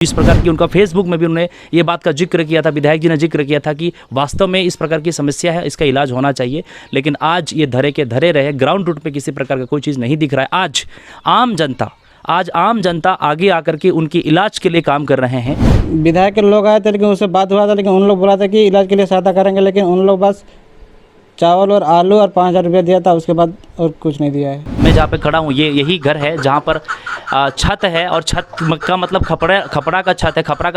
इस प्रकार की उनका फेसबुक में भी उन्होंने ये बात का जिक्र किया था, विधायक जी ने जिक्र किया था कि वास्तव में इस प्रकार की समस्या है, इसका इलाज होना चाहिए। लेकिन आज ये धरे के धरे रहे, ग्राउंड रूट पे किसी प्रकार का कोई चीज़ नहीं दिख रहा है। आज आम जनता आगे आकर के उनकी इलाज के लिए काम कर रहे हैं। विधायक के लोग आए थे, लेकिन उससे बात हुआ था, लेकिन उन लोग बोला था कि इलाज के लिए सहायता करेंगे, लेकिन उन लोग बस चावल और आलू और 5,000 रुपया दिया था, उसके बाद और कुछ नहीं दिया है। मैं जहाँ पे खड़ा हूँ यही घर है जहाँ पर छत है, और छत का मतलब खपड़ा का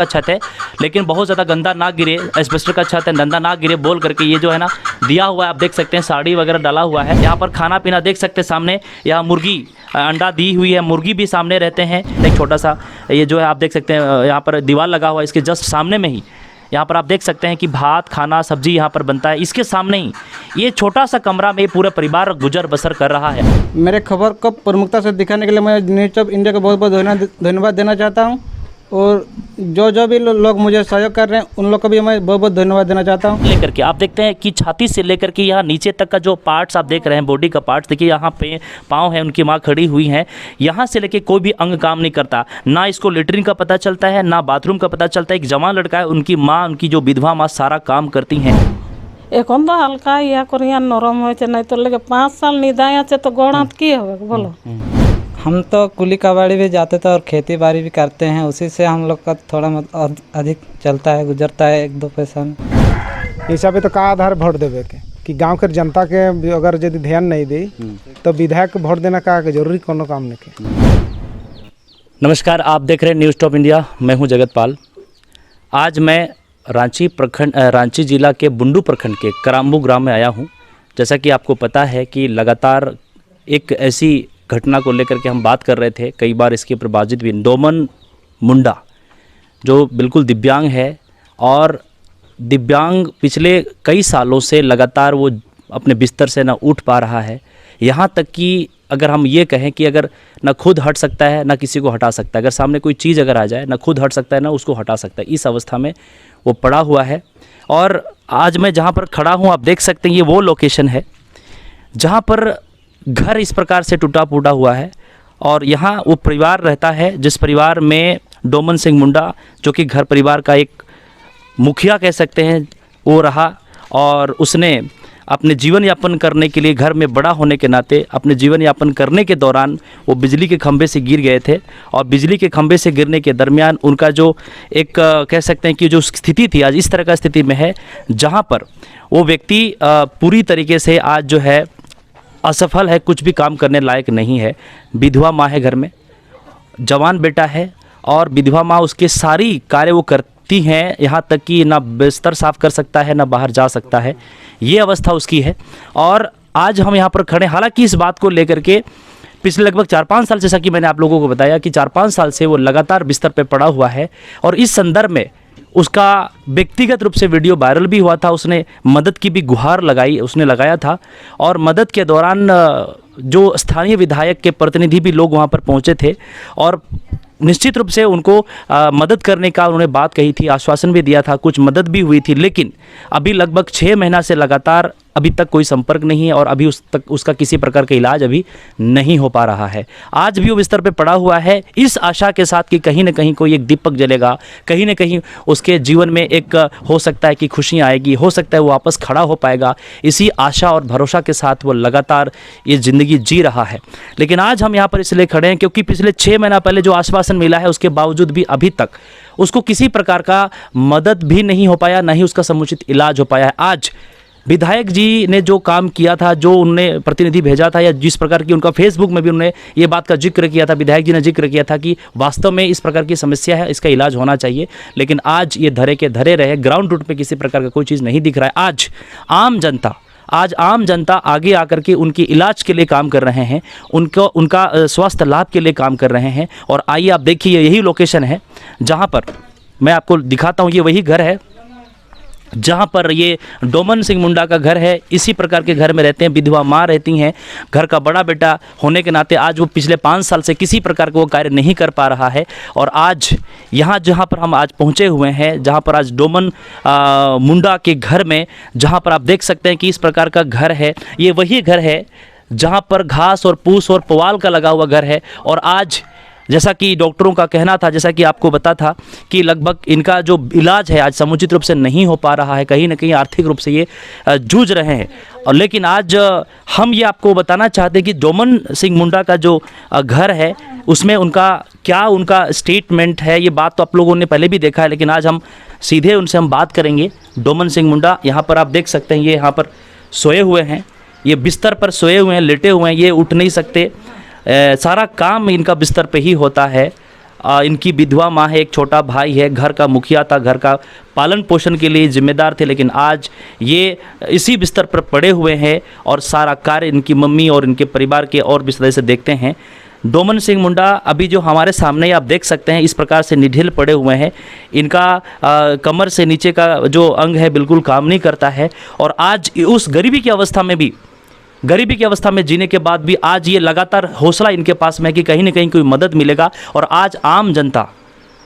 छत है, लेकिन बहुत ज़्यादा गंदा ना गिरे, एस्बेस्टर का छत है, गंदा ना गिरे बोल करके ये जो है ना दिया हुआ है। आप देख सकते हैं साड़ी वगैरह डाला हुआ है। यहाँ पर खाना पीना देख सकते हैं सामने, यहाँ मुर्गी अंडा दी हुई है, मुर्गी भी सामने रहते हैं। एक छोटा सा ये जो है आप देख सकते हैं, यहाँ पर दीवार लगा हुआ है, इसके जस्ट सामने में ही यहाँ पर आप देख सकते हैं कि भात खाना सब्जी यहाँ पर बनता है। इसके सामने ही ये छोटा सा कमरा में पूरा परिवार गुजर बसर कर रहा है। मेरे खबर को प्रमुखता से दिखाने के लिए मैं न्यूज़ ऑफ इंडिया को बहुत बहुत धन्यवाद देना चाहता हूँ, और जो भी लोग मुझे सहयोग कर रहे हैं उन लोग को भी मैं बहुत बहुत धन्यवाद देना चाहता हूँ। लेकर के आप देखते हैं कि छाती से लेकर के यहाँ नीचे तक का जो पार्ट्स आप देख रहे हैं, बॉडी का पार्ट्स देखिए, यहाँ पे पाँव है, उनकी माँ खड़ी हुई हैं, यहाँ से लेके कोई भी अंग काम नहीं करता, ना इसको लेटरिन का पता चलता है, ना बाथरूम का पता चलता है। एक जवान लड़का है, उनकी माँ, उनकी जो विधवा माँ सारा काम करती हैं। এখন তো হালকা ইয়া করিয়া নরম হয়েছে, নাই তো লেগে 5 साल নিদায় আছে তো গোড়াত কি হবে বলো। हम तो कुली कबाड़ी भी जाते थे और खेती बाड़ी भी करते हैं, उसी से हम लोग का थोड़ा अधिक चलता है, गुजरता है 1-2 पैसा में। हिसाब तो का आधार वोट देवे के कि गांव के जनता के अगर यदि ध्यान नहीं दी तो विधायक को वोट देना का जरूरी कोनो काम नहीं के। नमस्कार, आप देख रहे हैं न्यूज़ ऑफ इंडिया, मैं हूं जगत पाल। आज मैं रांची जिला के बुंडू प्रखंड के कराम्बू ग्राम में आया हूं। जैसा कि आपको पता है कि लगातार एक ऐसी घटना को लेकर के हम बात कर रहे थे, कई बार इसके ऊपर बातचीत भी। डोमन मुंडा जो बिल्कुल दिव्यांग है, और दिव्यांग पिछले कई सालों से लगातार वो अपने बिस्तर से ना उठ पा रहा है। यहाँ तक कि अगर हम ये कहें कि अगर ना खुद हट सकता है ना किसी को हटा सकता है, अगर सामने कोई चीज़ अगर आ जाए ना खुद हट सकता है ना उसको हटा सकता है, इस अवस्था में वो पड़ा हुआ है। और आज मैं जहाँ पर खड़ा हूँ आप देख सकते हैं, ये वो लोकेशन है जहाँ पर घर इस प्रकार से टूटा फूटा हुआ है, और यहाँ वो परिवार रहता है जिस परिवार में डोमन सिंह मुंडा, जो कि घर परिवार का एक मुखिया कह सकते हैं, वो रहा। और उसने अपने जीवन यापन करने के लिए, घर में बड़ा होने के नाते अपने जीवन यापन करने के दौरान वो बिजली के खंभे से गिर गए थे, और बिजली के खंभे से गिरने के दरमियान उनका जो एक कह सकते हैं कि जो स्थिति थी, आज इस तरह का स्थिति में है जहाँ पर वो व्यक्ति पूरी तरीके से आज जो है असफल है, कुछ भी काम करने लायक नहीं है। विधवा माँ है, घर में जवान बेटा है, और विधवा माँ उसके सारी कार्य वो करती हैं, यहाँ तक कि ना बिस्तर साफ़ कर सकता है ना बाहर जा सकता है, ये अवस्था उसकी है। और आज हम यहाँ पर खड़े, हालांकि इस बात को लेकर के पिछले लगभग 4-5 साल, जैसा कि मैंने आप लोगों को बताया कि 4-5 साल से वो लगातार बिस्तर पे पड़ा हुआ है। और इस संदर्भ में उसका व्यक्तिगत रूप से वीडियो वायरल भी हुआ था, उसने मदद की भी गुहार लगाया था। और मदद के दौरान जो स्थानीय विधायक के प्रतिनिधि भी लोग वहाँ पर पहुँचे थे, और निश्चित रूप से उनको मदद करने का उन्होंने बात कही थी, आश्वासन भी दिया था, कुछ मदद भी हुई थी। लेकिन अभी लगभग 6 महीना से लगातार अभी तक कोई संपर्क नहीं है, और अभी उसका किसी प्रकार का इलाज अभी नहीं हो पा रहा है। आज भी वो बिस्तर पे पड़ा हुआ है, इस आशा के साथ कि कहीं ना कहीं कोई एक दीपक जलेगा, कहीं ना कहीं उसके जीवन में एक हो सकता है कि खुशियाँ आएगी, हो सकता है वो वापस खड़ा हो पाएगा। इसी आशा और भरोसा के साथ वो लगातार ये ज़िंदगी जी रहा है। लेकिन आज हम यहाँ पर इसलिए खड़े हैं क्योंकि पिछले 6 महीना पहले जो आश्वासन मिला है, उसके बावजूद भी अभी तक उसको किसी प्रकार का मदद भी नहीं हो पाया, ना ही उसका समुचित इलाज हो पाया है। आज विधायक जी ने जो काम किया था, जो उन्होंने प्रतिनिधि भेजा था, या जिस प्रकार की उनका फेसबुक में भी उन्होंने ये बात का जिक्र किया था, विधायक जी ने जिक्र किया था कि वास्तव में इस प्रकार की समस्या है, इसका इलाज होना चाहिए। लेकिन आज ये धरे के धरे रहे, ग्राउंड रूट पे किसी प्रकार का कोई चीज़ नहीं दिख रहा है। आज आम जनता आगे आकर के उनकी इलाज के लिए काम कर रहे हैं, उनका स्वास्थ्य लाभ के लिए काम कर रहे हैं। और आइए आप देखिए, यही लोकेशन है जहाँ पर मैं आपको दिखाता हूँ, ये वही घर है जहाँ पर ये डोमन सिंह मुंडा का घर है। इसी प्रकार के घर में रहते हैं, विधवा माँ रहती हैं। घर का बड़ा बेटा होने के नाते आज वो पिछले 5 साल से किसी प्रकार का वो कार्य नहीं कर पा रहा है। और आज यहाँ जहाँ पर हम आज पहुँचे हुए हैं, जहाँ पर आज डोमन मुंडा के घर में, जहाँ पर आप देख सकते हैं कि इस प्रकार का घर है, ये वही घर है जहाँ पर घास और पूस और पुआल का लगा हुआ घर है। और आज जैसा कि डॉक्टरों का कहना था, जैसा कि आपको बता था कि लगभग इनका जो इलाज है आज समुचित रूप से नहीं हो पा रहा है, कहीं ना कहीं आर्थिक रूप से ये जूझ रहे हैं। और लेकिन आज हम ये आपको बताना चाहते हैं कि डोमन सिंह मुंडा का जो घर है उसमें उनका स्टेटमेंट है। ये बात तो आप लोगों ने पहले भी देखा है, लेकिन आज हम सीधे उनसे हम बात करेंगे। डोमन सिंह मुंडा यहाँ पर आप देख सकते हैं, ये यहाँ पर सोए हुए हैं, ये बिस्तर पर सोए हुए हैं, लेटे हुए हैं, ये उठ नहीं सकते। सारा काम इनका बिस्तर पे ही होता है। इनकी विधवा माँ है, एक छोटा भाई है, घर का मुखिया था, घर का पालन पोषण के लिए जिम्मेदार थे, लेकिन आज ये इसी बिस्तर पर पड़े हुए हैं और सारा कार्य इनकी मम्मी और इनके परिवार के और भी सदस्य देखते हैं। डोमन सिंह मुंडा अभी जो हमारे सामने आप देख सकते हैं, इस प्रकार से निढिल पड़े हुए हैं। इनका कमर से नीचे का जो अंग है बिल्कुल काम नहीं करता है। और आज उस गरीबी की अवस्था में जीने के बाद भी आज ये लगातार हौसला इनके पास में है कि कहीं ना कहीं कोई मदद मिलेगा। और आज आम जनता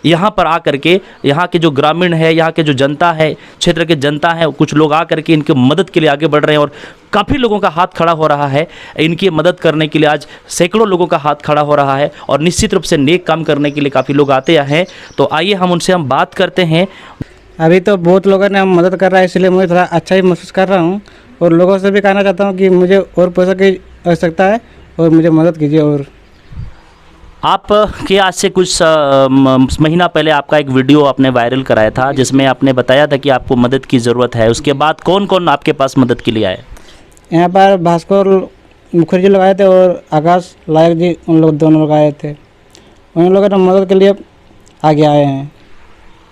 यहाँ पर आकर के, यहाँ के जो ग्रामीण है, यहाँ के जो जनता है, क्षेत्र के जनता है, कुछ लोग आकर के इनकी मदद के लिए आगे बढ़ रहे हैं और काफ़ी लोगों का हाथ खड़ा हो रहा है इनकी मदद करने के लिए। आज सैकड़ों लोगों का हाथ खड़ा हो रहा है और निश्चित रूप से नेक काम करने के लिए काफ़ी लोग आते हैं। तो आइए हम उनसे बात करते हैं। अभी तो बहुत लोगों ने मदद कर रहा है, इसलिए मुझे थोड़ा अच्छा ही महसूस कर रहा हूँ और लोगों से भी कहना चाहता हूँ कि मुझे और पैसा की आवश्यकता है और मुझे मदद कीजिए। और आप के आज से कुछ महीना पहले आपका एक वीडियो आपने वायरल कराया था जिसमें आपने बताया था कि आपको मदद की ज़रूरत है। उसके बाद कौन कौन आपके पास मदद के लिए आए? यहाँ पर भास्कर मुखर्जी लोग आए थे और आकाश लायक जी, उन लोग दोनों लोग आए थे। उन लोगों ने मदद के लिए आगे आए हैं।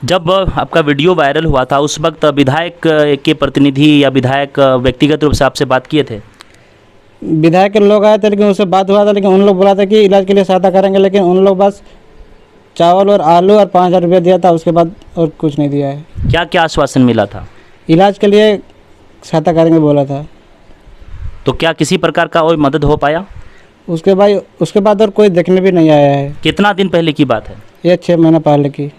जब आपका वीडियो वायरल हुआ था उस वक्त विधायक के प्रतिनिधि या विधायक व्यक्तिगत रूप से आपसे बात किए थे? विधायक के लोग आए थे, लेकिन उससे बात हुआ था, लेकिन उन लोग बोला था कि इलाज के लिए सहायता करेंगे, लेकिन उन लोग बस चावल और आलू और 5,000 रुपये दिया था, उसके बाद और कुछ नहीं दिया है। क्या क्या आश्वासन मिला था? इलाज के लिए सहायता करेंगे बोला था। तो क्या किसी प्रकार का और मदद हो पाया? उसके बाद और कोई देखने भी नहीं आया है। कितना दिन पहले की बात है? ये 6 महीना पहले की।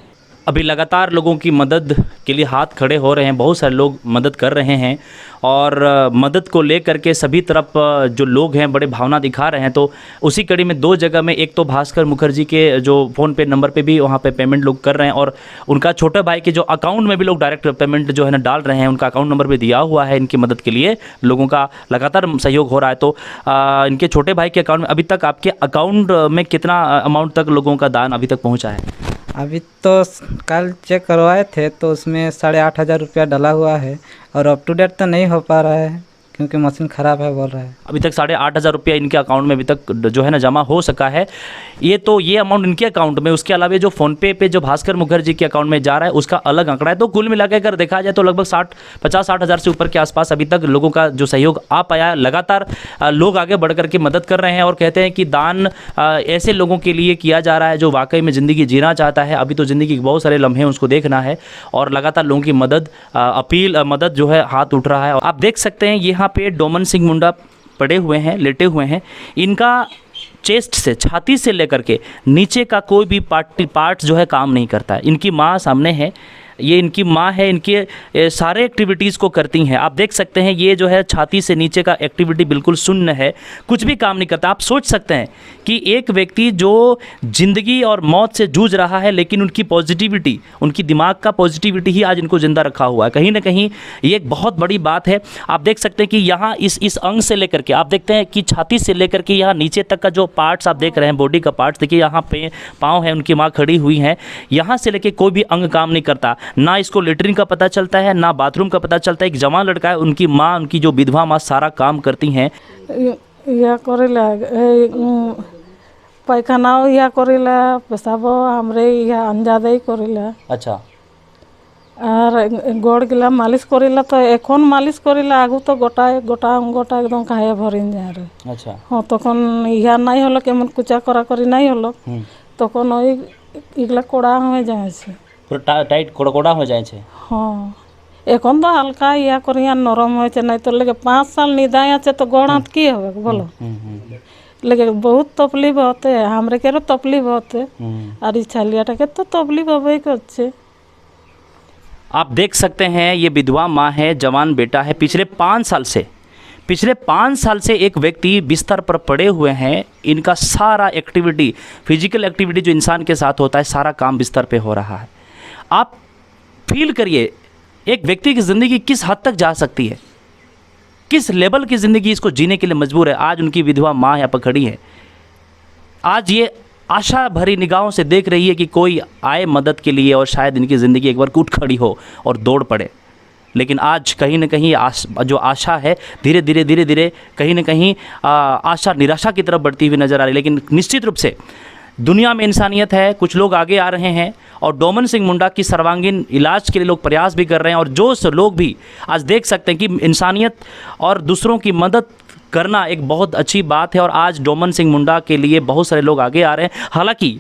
अभी लगातार लोगों की मदद के लिए हाथ खड़े हो रहे हैं, बहुत सारे लोग मदद कर रहे हैं और मदद को लेकर के सभी तरफ जो लोग हैं बड़े भावना दिखा रहे हैं। तो उसी कड़ी में 2 जगह में, एक तो भास्कर मुखर्जी के जो फ़ोन पे नंबर पे भी वहाँ पे पेमेंट लोग कर रहे हैं और उनका छोटे भाई के जो अकाउंट में भी लोग डायरेक्ट पेमेंट जो है ना डाल रहे हैं, उनका अकाउंट नंबर भी दिया हुआ है इनकी मदद के लिए। लोगों का लगातार सहयोग हो रहा है। तो इनके छोटे भाई के अकाउंट में अभी तक आपके अकाउंट में कितना अमाउंट तक लोगों का दान अभी तक पहुँचा है? अभी तो कल चेक करवाए थे तो उसमें 8,500 रुपया डला हुआ है और अप टू डेट तो नहीं हो पा रहा है क्योंकि मशीन ख़राब है बोल रहा है। अभी तक 8,500 रुपया इनके अकाउंट में अभी तक जो है ना जमा हो सका है। ये अमाउंट इनके अकाउंट में, उसके अलावा जो फ़ोनपे पे जो भास्कर मुखर्जी के अकाउंट में जा रहा है उसका अलग आंकड़ा है। तो कुल मिला के अगर देखा जाए तो लगभग 50-60 हज़ार से ऊपर के आसपास अभी तक लोगों का जो सहयोग आ पाया। लगातार लोग आगे बढ़ कर के मदद कर रहे हैं और कहते हैं कि दान ऐसे लोगों के लिए किया जा रहा है जो वाकई में ज़िंदगी जीना चाहता है। अभी तो ज़िंदगी के बहुत सारे लम्हे उसको देखना है और लगातार लोगों की मदद जो है हाथ उठ रहा है। आप देख सकते हैं यहाँ पे डोमन सिंह मुंडा पड़े हुए हैं, लेटे हुए हैं। इनका चेस्ट से, छाती से लेकर के नीचे का कोई भी पार्ट जो है काम नहीं करता है। इनकी माँ सामने है, ये इनकी माँ है, इनके सारे एक्टिविटीज़ को करती हैं। आप देख सकते हैं ये जो है छाती से नीचे का एक्टिविटी बिल्कुल शून्य है, कुछ भी काम नहीं करता। आप सोच सकते हैं कि एक व्यक्ति जो ज़िंदगी और मौत से जूझ रहा है, लेकिन उनकी पॉजिटिविटी, उनकी दिमाग का पॉजिटिविटी ही आज इनको ज़िंदा रखा हुआ है। कहीं ना कहीं ये एक बहुत बड़ी बात है। आप देख सकते हैं कि यहाँ इस अंग से लेकर के आप देखते हैं कि छाती से लेकर के यहाँ नीचे तक का जो पार्ट्स आप देख रहे हैं, बॉडी का पार्ट्स देखिए, यहाँ पे पाँव है, उनकी माँ खड़ी हुई हैं। यहाँ से लेकर कोई भी अंग काम नहीं करता, ना इसको लेटरिन का पता चलता है, ना बाथरूम का पता चलता है। एक जवान लड़का है, उनकी माँ, उनकी जो विधवा माँ सारा काम करती हैं। या करेला पैखानाओ या करेला, पेशाबो हमरे या अंजादे करेला। अच्छा। और गोड़ गिला मालिश करेला, तो एखन मालिश करेला, आगु तो गोटा एकदम खाए भरिन जा रहे। अच्छा। हाँ, तखन इहा नहीं हलो केमन कुचा करा करी नहीं हलो, तखन ओई इगला कोड़ा हो जाए छे, पूरा टाइट कोड़ा हो जाए छे। हाँ, एखन तो हल्का या करिया नरम हो छे, नहीं तो लेके 5 साल निदाया छे तो गोड़ हाथ की होवे बोलो। लेकिन बहुत तकलीफ होते है, हमरे केरो तकलीफ होते और छलियाटा के तो तकलीफ होबे करछे। आप देख सकते हैं ये विधवा माँ है, जवान बेटा है। पिछले 5 साल से एक व्यक्ति बिस्तर पर पड़े हुए हैं। इनका सारा एक्टिविटी, फिजिकल एक्टिविटी जो इंसान के साथ होता है, सारा काम बिस्तर पे हो रहा है। आप फील करिए एक व्यक्ति की ज़िंदगी किस हद तक जा सकती है, किस लेवल की ज़िंदगी इसको जीने के लिए मजबूर है। आज उनकी विधवा माँ यहाँ पर खड़ी है, आज ये आशा भरी निगाहों से देख रही है कि कोई आए मदद के लिए और शायद इनकी ज़िंदगी एक बार उठ खड़ी हो और दौड़ पड़े। लेकिन आज कहीं ना कहीं जो आशा है धीरे धीरे कहीं ना कहीं आशा निराशा की तरफ बढ़ती हुई नज़र आ रही है। लेकिन निश्चित रूप से दुनिया में इंसानियत है, कुछ लोग आगे आ रहे हैं और डोमन सिंह मुंडा की सर्वांगीण इलाज के लिए लोग प्रयास भी कर रहे हैं। और जो लोग भी आज देख सकते हैं कि इंसानियत और दूसरों की मदद करना एक बहुत अच्छी बात है। और आज डोमन सिंह मुंडा के लिए बहुत सारे लोग आगे आ रहे हैं। हालांकि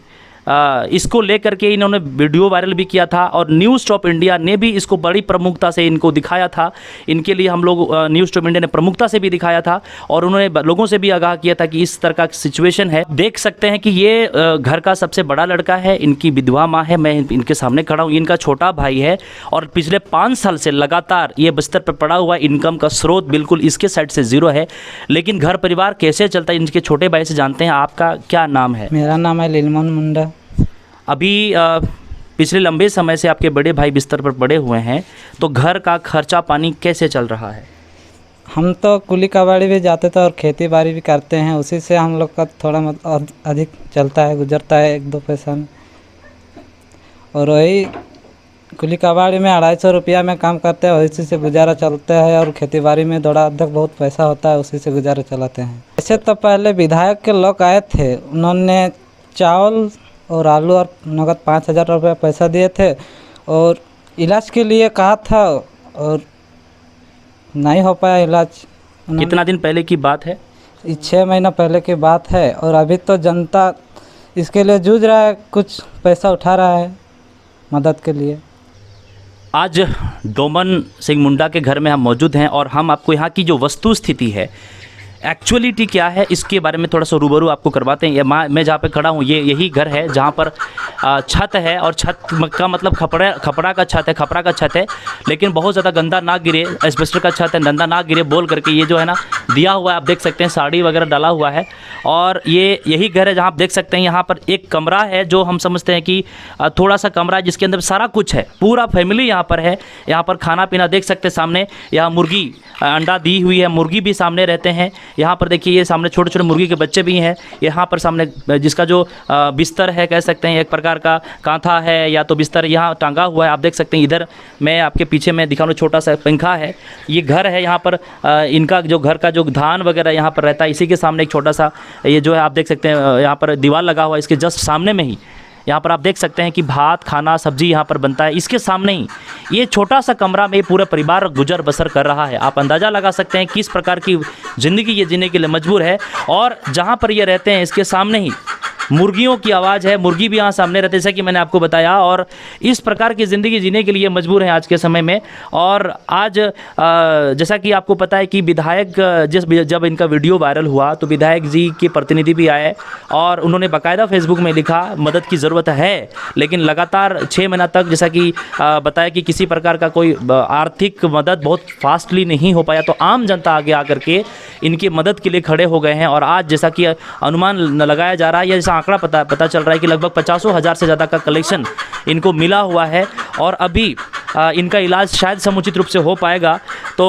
इसको लेकर के इन्होंने वीडियो वायरल भी किया था और न्यूज़ स्टॉप इंडिया ने भी इसको बड़ी प्रमुखता से इनको दिखाया था। इनके लिए हम लोग न्यूज़ स्टॉप इंडिया ने प्रमुखता से भी दिखाया था और उन्होंने लोगों से भी आगाह किया था कि इस तरह का सिचुएशन है। देख सकते हैं कि ये घर का सबसे बड़ा लड़का है, इनकी विधवा माँ है, मैं इनके सामने खड़ा हूँ, इनका छोटा भाई है और पिछले 5 साल से लगातार ये बिस्तर पर पड़ा हुआ। इनकम का स्रोत बिल्कुल इसके साइड से ज़ीरो है। लेकिन घर परिवार कैसे चलता है इनके छोटे भाई से जानते हैं। आपका क्या नाम है? मेरा नाम है लीलमोहन मुंडा। अभी पिछले लंबे समय से आपके बड़े भाई बिस्तर पर पड़े हुए हैं, तो घर का खर्चा पानी कैसे चल रहा है? हम तो कुली कबाड़ी भी जाते थे और खेती बाड़ी भी करते हैं, उसी से हम लोग का थोड़ा अधिक चलता है, गुजरता है 1-2 पैसा में। और वही कुली कबाड़ी में 250 रुपया में काम करते हैं, उसी से गुजारा चलता है। और खेती बाड़ी में थोड़ा अधिक बहुत पैसा होता है, उसी से गुजारा चलाते हैं। ऐसे तो पहले विधायक के लोग आए थे, उन्होंने चावल और आलू और नगद 5000 रुपये पैसा दिए थे और इलाज के लिए कहा था और नहीं हो पाया इलाज। कितना दिन पहले की बात है? 6 महीना पहले की बात है। और अभी तो जनता इसके लिए जूझ रहा है, कुछ पैसा उठा रहा है मदद के लिए। आज डोमन सिंह मुंडा के घर में हम मौजूद हैं और हम आपको यहाँ की जो वस्तु स्थिति है, एक्चुअलिटी क्या है, इसके बारे में थोड़ा सा रूबरू आपको करवाते हैं। ये मैं जहाँ पे खड़ा हूँ ये यही घर है जहाँ पर छत है और छत का मतलब खपड़ा का छत है, खपड़ा का छत है। लेकिन बहुत ज़्यादा गंदा ना गिरे, एस्बेस्टर का छत है, गंदा ना गिरे बोल करके ये जो है ना दिया हुआ है। आप देख सकते हैं साड़ी वगैरह डाला हुआ है और ये यही घर है जहाँ आप देख सकते हैं। यहाँ पर एक कमरा है जो हम समझते हैं कि थोड़ा सा कमरा है जिसके अंदर सारा कुछ है, पूरा फैमिली यहाँ पर है। यहाँ पर खाना पीना देख सकते हैं सामने, यहाँ मुर्गी अंडा दी हुई है, मुर्गी भी सामने रहते हैं। यहाँ पर देखिए ये सामने छोटे छोटे मुर्गी के बच्चे भी हैं। यहाँ पर सामने जिसका जो बिस्तर है, कह सकते हैं एक प्रकार का कांथा है या तो बिस्तर यहाँ टांगा हुआ है। आप देख सकते हैं इधर मैं आपके पीछे में दिखा रहा हूँ, छोटा सा पंखा है। ये घर है, यहाँ पर इनका जो घर का जो धान वगैरह यहाँ पर रहता है, इसी के सामने एक छोटा सा ये जो है आप देख सकते हैं यहाँ पर दीवार लगा हुआ है। इसके जस्ट सामने में ही यहाँ पर आप देख सकते हैं कि भात खाना सब्जी यहाँ पर बनता है। इसके सामने ही ये छोटा सा कमरा में पूरा परिवार गुजर बसर कर रहा है। आप अंदाज़ा लगा सकते हैं किस प्रकार की ज़िंदगी ये जीने के लिए मजबूर है। और जहाँ पर ये रहते हैं इसके सामने ही मुर्गियों की आवाज़ है, मुर्गी भी यहाँ सामने रहते हैं, जैसा कि मैंने आपको बताया। और इस प्रकार की ज़िंदगी जीने के लिए मजबूर हैं आज के समय में। और आज जैसा कि आपको पता है कि विधायक जब इनका वीडियो वायरल हुआ तो विधायक जी के प्रतिनिधि भी आए और उन्होंने बाकायदा फेसबुक में लिखा मदद की ज़रूरत है। लेकिन लगातार 6 महीना तक जैसा कि बताया कि किसी प्रकार का कोई आर्थिक मदद बहुत फास्टली नहीं हो पाया, तो आम जनता आगे आकर के इनकी मदद के लिए खड़े हो गए हैं। और आज जैसा कि अनुमान लगाया जा रहा है या जैसा आंकड़ा पता चल रहा है कि लगभग 50,000 से ज़्यादा का कलेक्शन इनको मिला हुआ है और अभी इनका इलाज शायद समुचित रूप से हो पाएगा। तो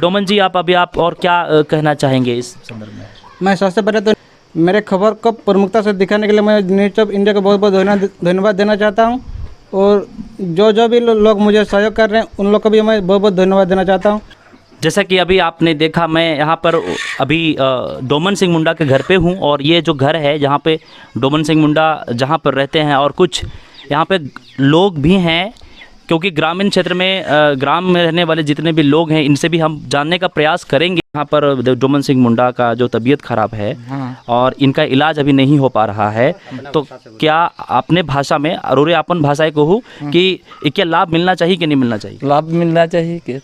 डोमन जी आप और क्या कहना चाहेंगे इस संदर्भ में? मैं सबसे पहले तो मेरे खबर को प्रमुखता से दिखाने के लिए मैं न्यूज़ ऑफ इंडिया को बहुत बहुत धन्यवाद देना चाहता हूँ। और जो भी लोग मुझे सहयोग कर रहे हैं उन लोग को भी मैं बहुत बहुत धन्यवाद देना चाहता हूँ। जैसा कि अभी आपने देखा, मैं यहाँ पर अभी डोमन सिंह मुंडा के घर पे हूँ और ये जो घर है जहाँ पे डोमन सिंह मुंडा जहाँ पर रहते हैं और कुछ यहाँ पे लोग भी हैं, क्योंकि ग्रामीण क्षेत्र में ग्राम में रहने वाले जितने भी लोग हैं इनसे भी हम जानने का प्रयास करेंगे। यहाँ पर डोमन सिंह मुंडा का जो तबीयत ख़राब है और इनका इलाज अभी नहीं हो पा रहा है, तो क्या अपने भाषा में अरोरे अपन भाषाएं कहूँ कि क्या लाभ मिलना चाहिए कि नहीं मिलना चाहिए? लाभ मिलना चाहिए के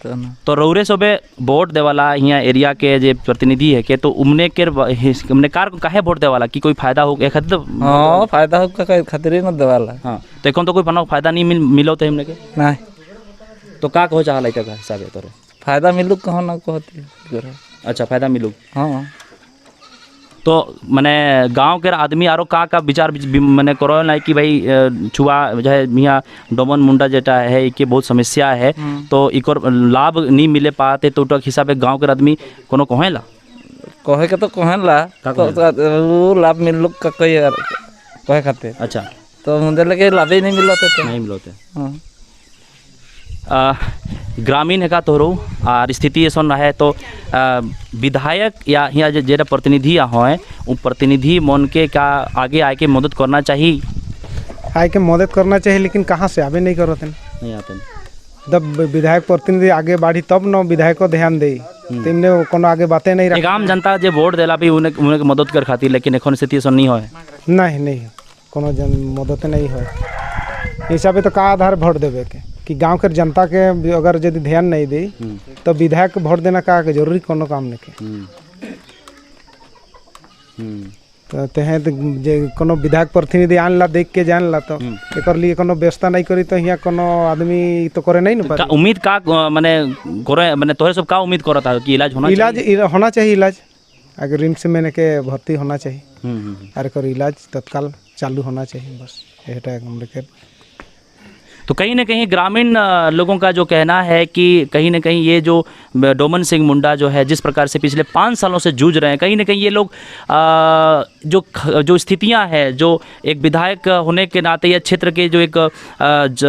तो रौरे सोबे वोट देवाला यहाँ एरिया के जो प्रतिनिधि है के तो उमने कार काहे वोट देवाला कि कोई फायदा हो खातिर? तो हाँ फायदा हो खातिर न देवाला। हाँ तो एक तो कोई फायदा नहीं मिलो तो हमने के नहीं तो का कहो चाह लड़का का हिसाब है तोरे फायदा मिलू कहो ना कहती अच्छा फायदा मिलू। हाँ तो मैंने गांव के आदमी आरो का विचार मैंने करो ना कि भाई छुआ जो है मियाँ डोमन मुंडा जेटा है इके बहुत समस्या है तो एक लाभ नहीं मिले पाते तो उनका हिसाब गांव के आदमी कोनो कहेला कहे के तो कहला वो लाभ मिल लोग का कहे खाते। अच्छा तो मुझे लगे लाभ ही नहीं मिलते थे। नहीं मिलते। हाँ ग्रामीण है का तोरो और स्थिति ऐसा है तो विधायक या यहाँ जो प्रतिनिधि हैं वो प्रतिनिधि मन के का आगे आके मदद करना चाहिए। आए के मदद करना चाहिए लेकिन कहाँ से आवे नहीं करते नहीं आते जब विधायक प्रतिनिधि आगे बढ़ी तब न विधायक को ध्यान दे तेमने कोनो आगे बातें नहीं एक आम जनता जो वोट देला भी उन्हें मदद कर खातिर लेकिन एखन स्थिति ऐसा नहीं है। नहीं कोनो मदद नहीं हो हिसाबे तो का आधार वोट देवे के कि गांव के जनता के अगर यदि ध्यान नहीं दे तो विधायक के वोट देना का जरूरी कोनो काम नहीं तो तेहे जे कोनो विधायक प्रतिनिधि आनला देख के जानला तो एकर लिए कोनो व्यवस्था नहीं करी तो यहाँ कोनो आदमी तो करे नहीं ना का उम्मीद का माने करे माने तोहरे सब का उम्मीद करता है कि इलाज होना चाहिए इलाज अगर रिम्स में के भर्ती होना चाहिए और एकर इलाज तत्काल चालू होना चाहिए बस यही हम लोग। तो कहीं ना कहीं ग्रामीण लोगों का जो कहना है कि कहीं ना कहीं ये जो डोमन सिंह मुंडा जो है जिस प्रकार से पिछले 5 सालों से जूझ रहे हैं कहीं ना कहीं ये लोग जो स्थितियां हैं जो एक विधायक होने के नाते या क्षेत्र के जो एक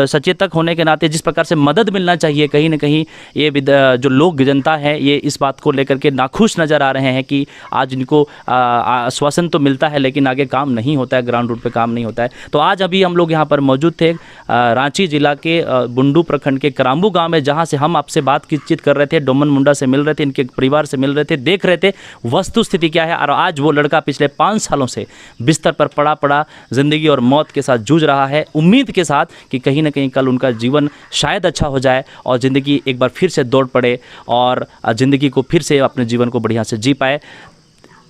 सचेतक होने के नाते जिस प्रकार से मदद मिलना चाहिए कहीं ना कहीं ये जो लोग जनता है ये इस बात को लेकर के नाखुश नज़र आ रहे हैं कि आज इनको आश्वासन तो मिलता है लेकिन आगे काम नहीं होता है, ग्राउंड रूट पे काम नहीं होता है। तो आज अभी हम लोग यहाँ पर मौजूद थे रांची जिला के बुंडू प्रखंड के कराम्बू गांव में जहां से हम आपसे बातचीत कर रहे थे, डोमन मुंडा से मिल रहे थे, इनके परिवार से मिल रहे थे, देख रहे थे वस्तु स्थिति क्या है। और आज वो लड़का पिछले 5 सालों से बिस्तर पर पड़ा जिंदगी और मौत के साथ जूझ रहा है, उम्मीद के साथ कि कहीं ना कहीं कल उनका जीवन शायद अच्छा हो जाए और ज़िंदगी एक बार फिर से दौड़ पड़े और ज़िंदगी को फिर से अपने जीवन को बढ़िया से जी पाए।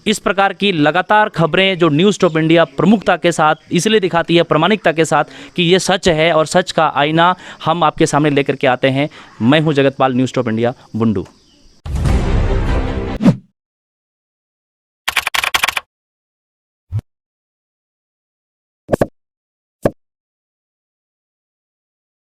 इस प्रकार की लगातार खबरें जो न्यूज़ टॉप इंडिया प्रमुखता के साथ इसलिए दिखाती है, प्रामाणिकता के साथ कि ये सच है और सच का आईना हम आपके सामने लेकर के आते हैं। मैं हूं Jagatpal, news top India Bundu.